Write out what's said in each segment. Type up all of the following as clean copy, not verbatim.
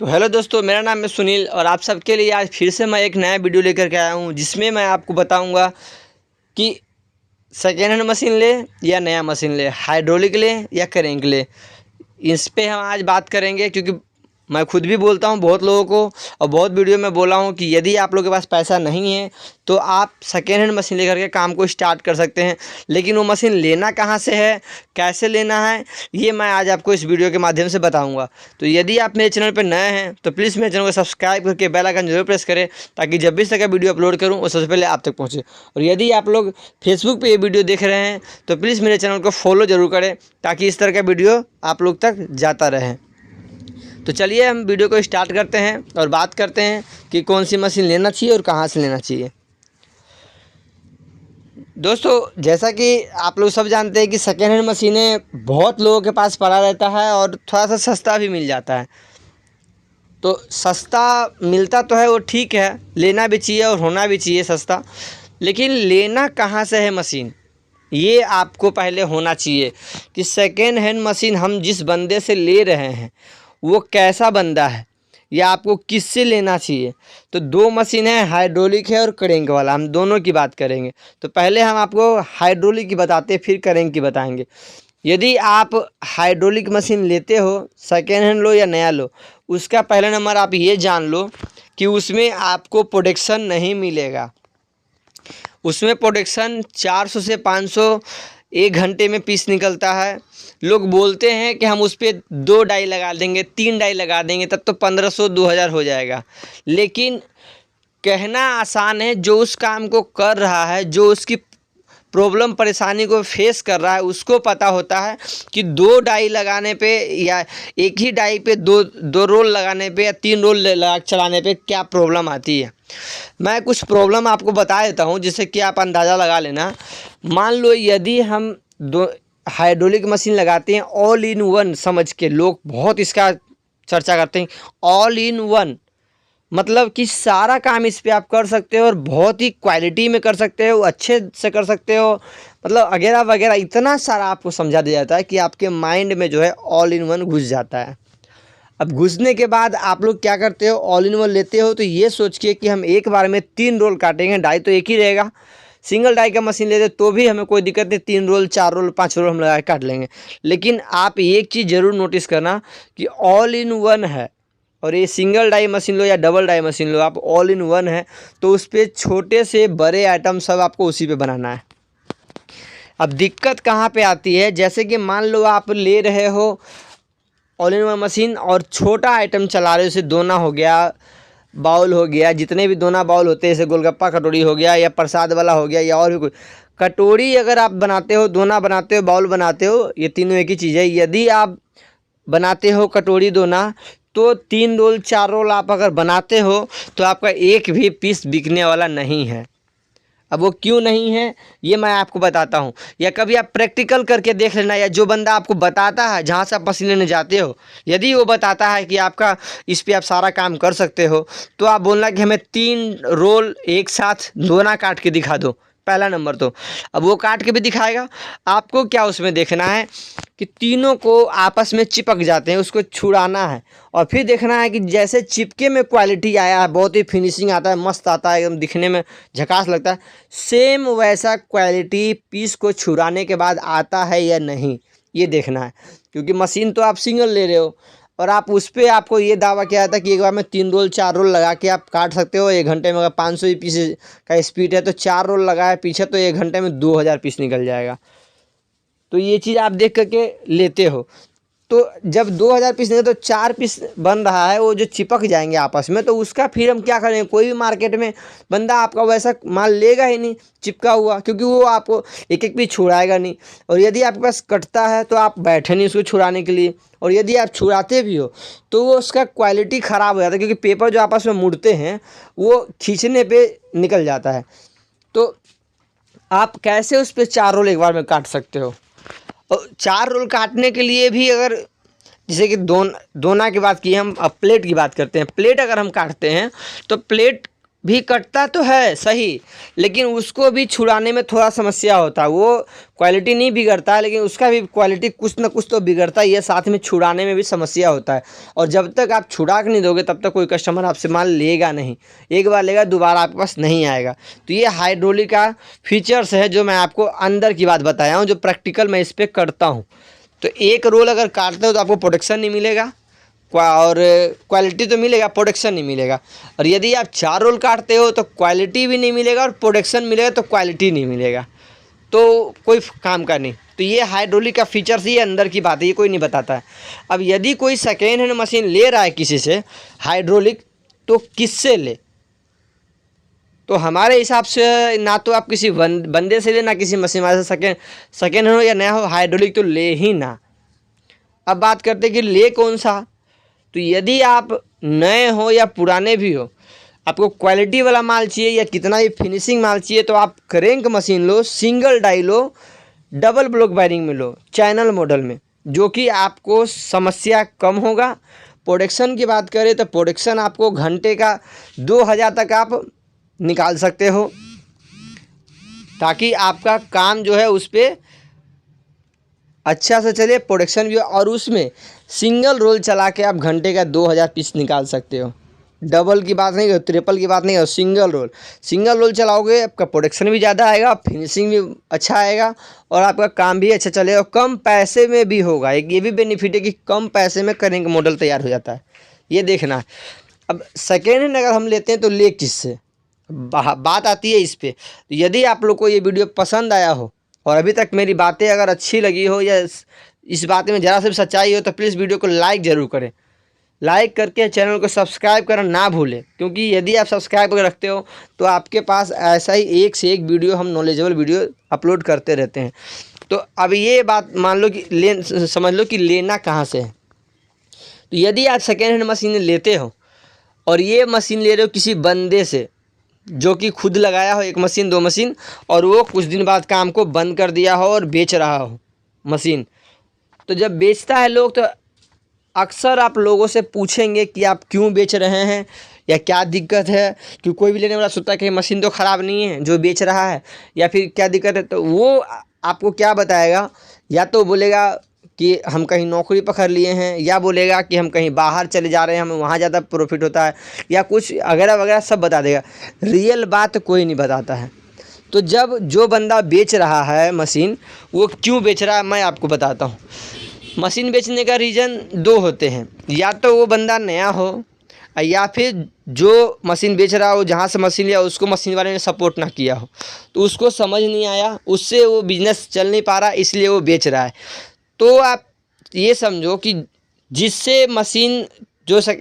तो हेलो दोस्तों, मेरा नाम है सुनील और आप सबके लिए आज फिर से मैं एक नया वीडियो लेकर के आया हूँ, जिसमें मैं आपको बताऊँगा कि सेकेंड हैंड मशीन ले या नया मशीन ले, हाइड्रोलिक ले या करेंट ले। इस पे हम आज बात करेंगे, क्योंकि मैं खुद भी बोलता हूँ बहुत लोगों को और बहुत वीडियो में बोला हूँ कि यदि आप लोगों के पास पैसा नहीं है तो आप सेकेंड हैंड मशीन लेकर के काम को स्टार्ट कर सकते हैं। लेकिन वो मशीन लेना कहाँ से है, कैसे लेना है, ये मैं आज आपको इस वीडियो के माध्यम से बताऊँगा। तो यदि आप मेरे चैनल पर नए हैं तो प्लीज़ मेरे चैनल को सब्सक्राइब करके बेल आइकन जरूर प्रेस करें, ताकि जब भी इसका वीडियो अपलोड करूँ वो सबसे पहले आप तक पहुँचे। और यदि आप लोग फेसबुक पर ये वीडियो देख रहे हैं तो प्लीज़ मेरे चैनल को फॉलो ज़रूर करें, ताकि इस तरह का वीडियो आप लोग तक जाता रहे। तो चलिए हम वीडियो को स्टार्ट करते हैं और बात करते हैं कि कौन सी मशीन लेना चाहिए और कहाँ से लेना चाहिए। दोस्तों, जैसा कि आप लोग सब जानते हैं कि सेकेंड हैंड मशीनें बहुत लोगों के पास पड़ा रहता है और थोड़ा सा सस्ता भी मिल जाता है। तो सस्ता मिलता तो है, वो ठीक है, लेना भी चाहिए और होना भी चाहिए सस्ता। लेकिन लेना कहाँ से है मशीन, ये आपको पहले होना चाहिए कि सेकेंड हैंड मशीन हम जिस बंदे से ले रहे हैं वो कैसा बंदा है, या आपको किससे लेना चाहिए। तो दो मशीन है, हाइड्रोलिक है और करेंट वाला, हम दोनों की बात करेंगे। तो पहले हम आपको हाइड्रोलिक की बताते फिर करेंट की बताएंगे। यदि आप हाइड्रोलिक मशीन लेते हो, सेकेंड हैंड लो या नया लो, उसका पहला नंबर आप ये जान लो कि उसमें आपको प्रोटेक्शन नहीं मिलेगा। उसमें प्रोडक्शन 400 से 500 एक घंटे में पीस निकलता है। लोग बोलते हैं कि हम उस पर 2 डाई लगा देंगे, 3 डाई लगा देंगे, तब तो 1500-2000 हो जाएगा। लेकिन कहना आसान है, जो उस काम को कर रहा है, जो उसकी प्रॉब्लम परेशानी को फेस कर रहा है, उसको पता होता है कि 2 डाई लगाने पे या एक ही डाई पे दो रोल लगाने पे या 3 रोल लगा चलाने पे क्या प्रॉब्लम आती है। मैं कुछ प्रॉब्लम आपको बता देता हूँ, जिससे कि आप अंदाज़ा लगा लेना। मान लो यदि हम हाइड्रोलिक मशीन लगाते हैं ऑल इन वन समझ के, लोग बहुत इसका चर्चा करते हैं, ऑल इन वन मतलब कि सारा काम इस पे आप कर सकते हो और बहुत ही क्वालिटी में कर सकते हो, अच्छे से कर सकते हो, मतलब वगैरह वगैरह इतना सारा आपको समझा दिया जाता है कि आपके माइंड में जो है ऑल इन वन घुस जाता है। अब घुसने के बाद आप लोग क्या करते हो, ऑल इन वन लेते हो तो ये सोच के कि हम एक बार में 3 रोल काटेंगे, डाई तो एक ही रहेगा। सिंगल डाई का मशीन लेते तो भी हमें कोई दिक्कत नहीं, 3 रोल 4 रोल 5 रोल हम लगा के काट लेंगे। लेकिन आप एक चीज़ ज़रूर नोटिस करना कि ऑल इन वन है, और ये सिंगल डाई मशीन लो या डबल डाई मशीन लो, आप ऑल इन वन है तो उस पर छोटे से बड़े आइटम सब आपको उसी पे बनाना है। अब दिक्कत कहाँ पे आती है, जैसे कि मान लो आप ले रहे हो ऑल इन वन मशीन और छोटा आइटम चला रहे हो, जैसे दोना हो गया, बाउल हो गया, जितने भी दोना बाउल होते हैं, जैसे गोलगप्पा कटोरी हो गया या प्रसाद वाला हो गया या और भी कोई कटोरी अगर आप बनाते हो, दोना बनाते हो, बाउल बनाते हो, ये तीनों एक ही चीज़ है। यदि आप बनाते हो कटोरी दोना तो 3 रोल 4 रोल आप अगर बनाते हो तो आपका एक भी पीस बिकने वाला नहीं है। अब वो क्यों नहीं है ये मैं आपको बताता हूँ, या कभी आप प्रैक्टिकल करके देख लेना, या जो बंदा आपको बताता है जहाँ से आप मशीन लेने जाते हो, यदि वो बताता है कि आपका इस पर आप सारा काम कर सकते हो, तो आप बोलना कि हमें 3 रोल एक साथ दोना काट के दिखा दो, पहला नंबर। तो अब वो काट के भी दिखाएगा, आपको क्या उसमें देखना है कि तीनों को आपस में चिपक जाते हैं, उसको छुड़ाना है और फिर देखना है कि जैसे चिपके में क्वालिटी आया है, बहुत ही फिनिशिंग आता है, मस्त आता है, एकदम दिखने में झकास लगता है, सेम वैसा क्वालिटी पीस को छुड़ाने के बाद आता है या नहीं, ये देखना है। क्योंकि मशीन तो आप सिंगल ले रहे हो और आप उस पर आपको ये दावा किया था कि एक बार में 3 रोल 4 रोल लगा के आप काट सकते हो एक घंटे में। अगर 500 पीस का स्पीड है तो 4 रोल लगाए पीछे तो एक घंटे में 2000 पीस निकल जाएगा। तो ये चीज़ आप देख करके लेते हो, तो जब 2000 पीस निकले तो 4 पीस बन रहा है, वो जो चिपक जाएंगे आपस में, तो उसका फिर हम क्या करेंगे। कोई भी मार्केट में बंदा आपका वैसा माल लेगा ही नहीं चिपका हुआ, क्योंकि वो आपको एक एक पीस छुड़ाएगा नहीं। और यदि आपके पास कटता है तो आप बैठे नहीं उसको छुड़ाने के लिए, और यदि आप छुड़ाते भी हो तो वो उसका क्वालिटी ख़राब हो जाता है, क्योंकि पेपर जो आपस में मुड़ते हैं वो खींचने पर निकल जाता है। तो आप कैसे उस पर 4 रोल एक बार में काट सकते हो। और 4 रोल काटने के लिए भी अगर, जैसे कि दोना की बात की हम, अब प्लेट की बात करते हैं। प्लेट अगर हम काटते हैं तो प्लेट भी कटता तो है सही, लेकिन उसको भी छुड़ाने में थोड़ा समस्या होता है। वो क्वालिटी नहीं बिगड़ता है, लेकिन उसका भी क्वालिटी कुछ ना कुछ तो बिगड़ता ही है, साथ में छुड़ाने में भी समस्या होता है। और जब तक आप छुड़ा के नहीं दोगे तब तक कोई कस्टमर आपसे माल लेगा नहीं। एक बार लेगा, दोबारा आपके पास नहीं आएगा। तो ये हाइड्रोलिक का फीचर्स है जो मैं आपको अंदर की बात बताया हूँ, जो प्रैक्टिकल मैं इस पर करता हूँ। तो एक रोल अगर काटते हो तो आपको प्रोटेक्शन नहीं मिलेगा और क्वालिटी तो मिलेगा, प्रोडक्शन नहीं मिलेगा। और यदि आप 4 रोल काटते हो तो क्वालिटी भी नहीं मिलेगा और प्रोडक्शन मिलेगा तो क्वालिटी नहीं मिलेगा, तो कोई काम का नहीं। तो ये हाइड्रोलिक का फीचर्स, ये अंदर की बात है, ये कोई नहीं बताता है। अब यदि कोई सेकेंड हैंड मशीन ले रहा है किसी से हाइड्रोलिक, तो किससे ले? तो हमारे हिसाब से ना तो आप किसी बंदे से ले, ना किसी मशीन वाले से। सेकेंड हैंड हो या नया हो, हाइड्रोलिक तो ले ही ना। अब बात करते हैं कि ले कौन सा। तो यदि आप नए हो या पुराने भी हो, आपको क्वालिटी वाला माल चाहिए या कितना ही फिनिशिंग माल चाहिए, तो आप क्रैंक मशीन लो, सिंगल डाई लो, डबल ब्लॉक वायरिंग में लो, चैनल मॉडल में, जो कि आपको समस्या कम होगा। प्रोडक्शन की बात करें तो प्रोडक्शन आपको घंटे का 2000 तक आप निकाल सकते हो, ताकि आपका काम जो है उस पर अच्छा से चले, प्रोडक्शन भी। और उसमें सिंगल रोल चला के आप घंटे का 2000 पीस निकाल सकते हो। डबल की बात नहीं हो, ट्रिपल की बात नहीं हो, सिंगल रोल चलाओगे, आपका प्रोडक्शन भी ज़्यादा आएगा, फिनिशिंग भी अच्छा आएगा और आपका काम भी अच्छा चलेगा और कम पैसे में भी होगा। एक ये भी बेनिफिट है कि कम पैसे में करेंगे मॉडल तैयार हो जाता है, ये देखना है। अब सेकेंड हैंड अगर हम लेते हैं तो ले किससे, बात आती है इस पर। तो यदि आप लोग को ये वीडियो पसंद आया हो और अभी तक मेरी बातें अगर अच्छी लगी हो या इस बात में ज़रा से भी सच्चाई हो, तो प्लीज़ वीडियो को लाइक ज़रूर करें। लाइक करके चैनल को सब्सक्राइब करना ना भूलें, क्योंकि यदि आप सब्सक्राइब करके रखते हो तो आपके पास ऐसा ही एक से एक वीडियो, हम नॉलेजेबल वीडियो अपलोड करते रहते हैं। तो अब ये बात मान लो कि समझ लो कि लेना कहाँ से है। तो यदि आप सेकेंड हैंड मशीन लेते हो और ये मशीन ले रहे हो किसी बंदे से जो कि खुद लगाया हो 1 मशीन 2 मशीन, और वो कुछ दिन बाद काम को बंद कर दिया हो और बेच रहा हो मशीन, तो जब बेचता है लोग तो अक्सर आप लोगों से पूछेंगे कि आप क्यों बेच रहे हैं या क्या दिक्कत है। कि कोई भी लेने वाला सोचता है कि मशीन तो ख़राब नहीं है जो बेच रहा है, या फिर क्या दिक्कत है। तो वो आपको क्या बताएगा, या तो बोलेगा कि हम कहीं नौकरी पकड़ लिए हैं, या बोलेगा कि हम कहीं बाहर चले जा रहे हैं, हमें वहाँ ज़्यादा प्रॉफिट होता है, या कुछ वगैरह वगैरह सब बता देगा। रियल बात कोई नहीं बताता है। तो जब जो बंदा बेच रहा है मशीन, वो क्यों बेच रहा है मैं आपको बताता हूँ। मशीन बेचने का रीज़न 2 होते हैं, या तो वो बंदा नया हो, या फिर जो मशीन बेच रहा हो, जहाँ से मशीन लिया उसको मशीन वाले ने सपोर्ट ना किया हो, तो उसको समझ नहीं आया, उससे वो बिज़नेस चल नहीं पा रहा, इसलिए वो बेच रहा है। तो आप ये समझो कि जिससे मशीन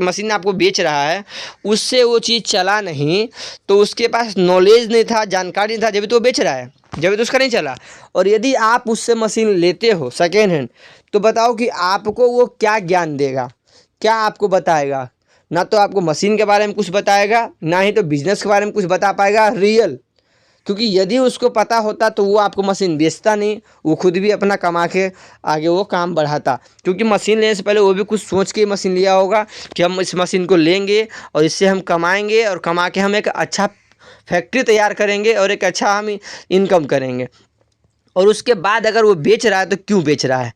मशीन आपको बेच रहा है उससे वो चीज़ चला नहीं, तो उसके पास नॉलेज नहीं था, जानकारी नहीं था, जब भी तो वो बेच रहा है, जब भी तो उसका नहीं चला। और यदि आप उससे मशीन लेते हो सेकेंड हैंड, तो बताओ कि आपको वो क्या ज्ञान देगा, क्या आपको बताएगा। ना तो आपको मशीन के बारे में कुछ बताएगा, ना ही तो बिज़नेस के बारे में कुछ बता पाएगा रियल। क्योंकि यदि उसको पता होता तो वो आपको मशीन बेचता नहीं, वो खुद भी अपना कमा के आगे वो काम बढ़ाता। क्योंकि मशीन लेने से पहले वो भी कुछ सोच के मशीन लिया होगा कि हम इस मशीन को लेंगे और इससे हम कमाएंगे, और कमा के हम एक अच्छा फैक्ट्री तैयार करेंगे और एक अच्छा हम इनकम करेंगे। और उसके बाद अगर वो बेच रहा है तो क्यों बेच रहा है।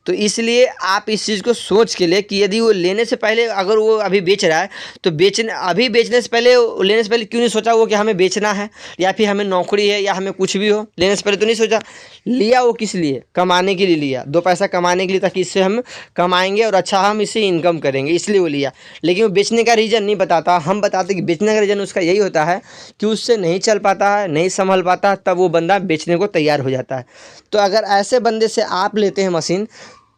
तो इसलिए आप इस चीज़ को सोच के ले कि यदि वो लेने से पहले, अगर वो अभी बेच रहा है तो बेचने से पहले, लेने से पहले क्यों नहीं सोचा वो कि हमें बेचना है, या फिर हमें नौकरी है, या हमें कुछ भी हो। लेने से पहले तो नहीं सोचा। लिया वो किस लिए, कमाने के लिए लिया, 2 पैसा कमाने के लिए, ताकि इससे हम कमाएंगे और अच्छा हम इससे इनकम करेंगे, इसलिए वो लिया। लेकिन वो बेचने का रीज़न नहीं बताता। हम बताते कि बेचने का रीज़न उसका यही होता है कि उससे नहीं चल पाता है, नहीं संभल पाता, तब वो बंदा बेचने को तैयार हो जाता है। तो अगर ऐसे बंदे से आप लेते हैं मशीन,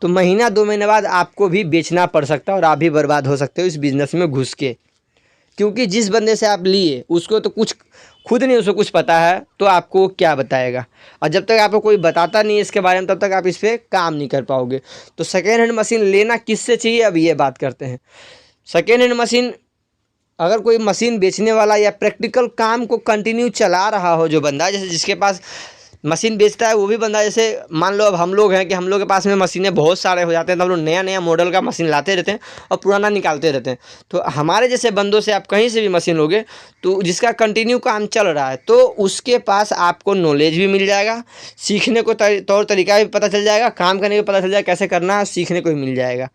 तो महीना 2 महीने बाद आपको भी बेचना पड़ सकता है और आप भी बर्बाद हो सकते हो इस बिज़नेस में घुस के। क्योंकि जिस बंदे से आप लिए उसको तो कुछ खुद नहीं उसको कुछ पता है, तो आपको क्या बताएगा। और जब तक आपको कोई बताता नहीं इसके बारे में, तब तक आप इस पर काम नहीं कर पाओगे। तो सेकेंड हैंड मशीन लेना किससे चाहिए, अब ये बात करते हैं। सेकेंड हैंड मशीन, अगर कोई मशीन बेचने वाला या प्रैक्टिकल काम को कंटिन्यू चला रहा हो जो बंदा, जैसे जिसके पास मशीन बेचता है वो भी बंदा, जैसे मान लो अब हम लोग हैं कि हम लोग के पास में मशीनें बहुत सारे हो जाते हैं, तो हम लोग नया नया मॉडल का मशीन लाते रहते हैं और पुराना निकालते रहते हैं। तो हमारे जैसे बंदों से आप कहीं से भी मशीन लोगे तो जिसका कंटिन्यू काम चल रहा है, तो उसके पास आपको नॉलेज भी मिल जाएगा, सीखने को तौर तरीका भी पता चल जाएगा, काम करने को पता चल जाएगा कैसे करना है, सीखने को भी मिल जाएगा।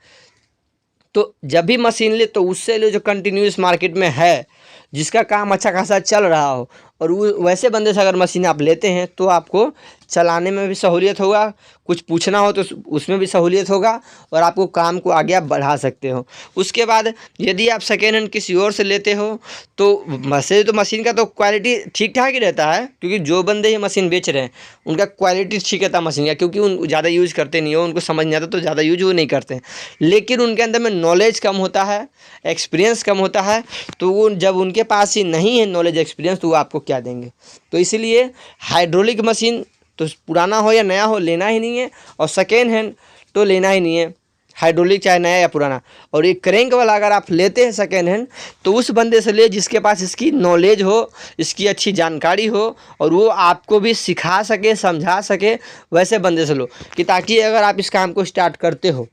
तो जब भी मशीन ले तो उससे लो जो कंटिन्यूस मार्केट में है, जिसका काम अच्छा खासा चल रहा हो, और वो वैसे बंदे से अगर मशीन आप लेते हैं तो आपको चलाने में भी सहूलियत होगा, कुछ पूछना हो तो उसमें भी सहूलियत होगा, और आपको काम को आगे आप बढ़ा सकते हो। उसके बाद यदि आप सेकेंड हैंड किसी और से लेते हो तो वैसे तो मशीन का तो क्वालिटी ठीक ठाक ही रहता है, क्योंकि जो बंदे ये मशीन बेच रहे हैं उनका क्वालिटी ठीक रहता है मशीन का, क्योंकि उन ज़्यादा यूज़ करते नहीं हो, उनको समझ नहीं आता तो ज़्यादा यूज वो नहीं करते हैं। लेकिन उनके अंदर में नॉलेज कम होता है, एक्सपीरियंस कम होता है, तो वो जब उनके पास ही नहीं है नॉलेज एक्सपीरियंस तो वो आपको क्या देंगे। तो इसीलिए हाइड्रोलिक मशीन तो पुराना हो या नया हो लेना ही नहीं है, और सेकेंड हैंड तो लेना ही नहीं है, हाइड्रोलिक चाहे नया या पुराना। और ये क्रैंक वाला अगर आप लेते हैं सेकेंड हैंड तो उस बंदे से ले जिसके पास इसकी नॉलेज हो, इसकी अच्छी जानकारी हो, और वो आपको भी सिखा सके, समझा सके, वैसे बंदे से लो, कि ताकि अगर आप इस काम को स्टार्ट करते हो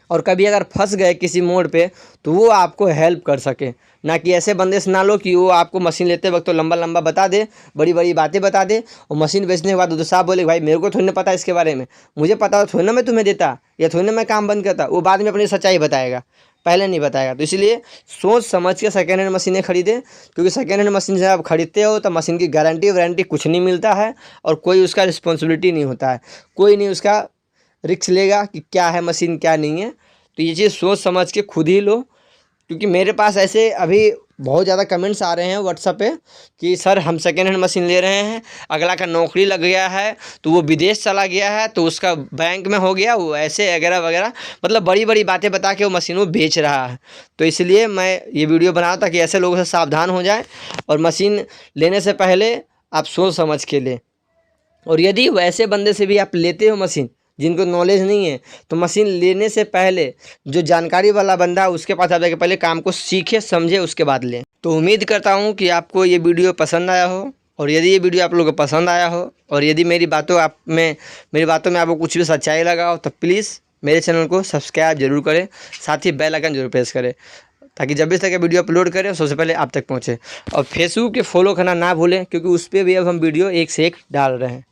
और कभी अगर फंस गए किसी मोड़ पे तो वो आपको हेल्प कर सके। ना कि ऐसे बंदे से ना लो कि वो आपको मशीन लेते वक्त तो लंबा लंबा बता दे, बड़ी बड़ी बातें बता दे, और मशीन बेचने के बाद दूसरा साहब बोले भाई मेरे को थोड़ी ना पता इसके बारे में, मुझे पता हो थोड़ी ना मैं तुम्हें देता, या थोड़ी ना मैं काम बंद करता। वो बाद में अपनी सच्चाई बताएगा, पहले नहीं बताएगा। तो इसलिए सोच समझ के सेकेंड हैंड मशीनें खरीदें, क्योंकि सेकेंड हैंड मशीन जब आप खरीदते हो तो मशीन की गारंटी वारंटी कुछ नहीं मिलता है, और कोई उसका रिस्पॉन्सिबिलिटी नहीं होता है, कोई नहीं उसका रिस्क लेगा कि क्या है मशीन क्या नहीं है। तो ये चीज़ सोच समझ के खुद ही लो, क्योंकि मेरे पास ऐसे अभी बहुत ज़्यादा कमेंट्स आ रहे हैं व्हाट्सएप पे कि सर हम सेकेंड हैंड मशीन ले रहे हैं, अगला का नौकरी लग गया है तो वो विदेश चला गया है तो उसका बैंक में हो गया, वो ऐसे वगैरह वगैरह, मतलब बड़ी बड़ी बातें बता के वो मशीन वो बेच रहा है। तो इसलिए मैं ये वीडियो बना ताकि ऐसे लोगों से सावधान हो जाए, और मशीन लेने से पहले आप सोच समझ के लें। और यदि वैसे बंदे से भी आप लेते हो मशीन जिनको नॉलेज नहीं है, तो मशीन लेने से पहले जो जानकारी वाला बंदा उसके पास आप जाके पहले काम को सीखे समझे उसके बाद लें। तो उम्मीद करता हूँ कि आपको ये वीडियो पसंद आया हो, और यदि ये वीडियो आप लोगों को पसंद आया हो और यदि मेरी बातों में आपको कुछ भी सच्चाई लगा हो तो प्लीज़ मेरे चैनल को सब्सक्राइब जरूर करें, साथ ही बेल आइकन जरूर प्रेस करें, ताकि जब भी तक वीडियो अपलोड करें सबसे पहले आप तक पहुँचे। और फेसबुक के फॉलो करना ना भूलें, क्योंकि उस पर भी अब हम वीडियो एक से एक डाल रहे हैं।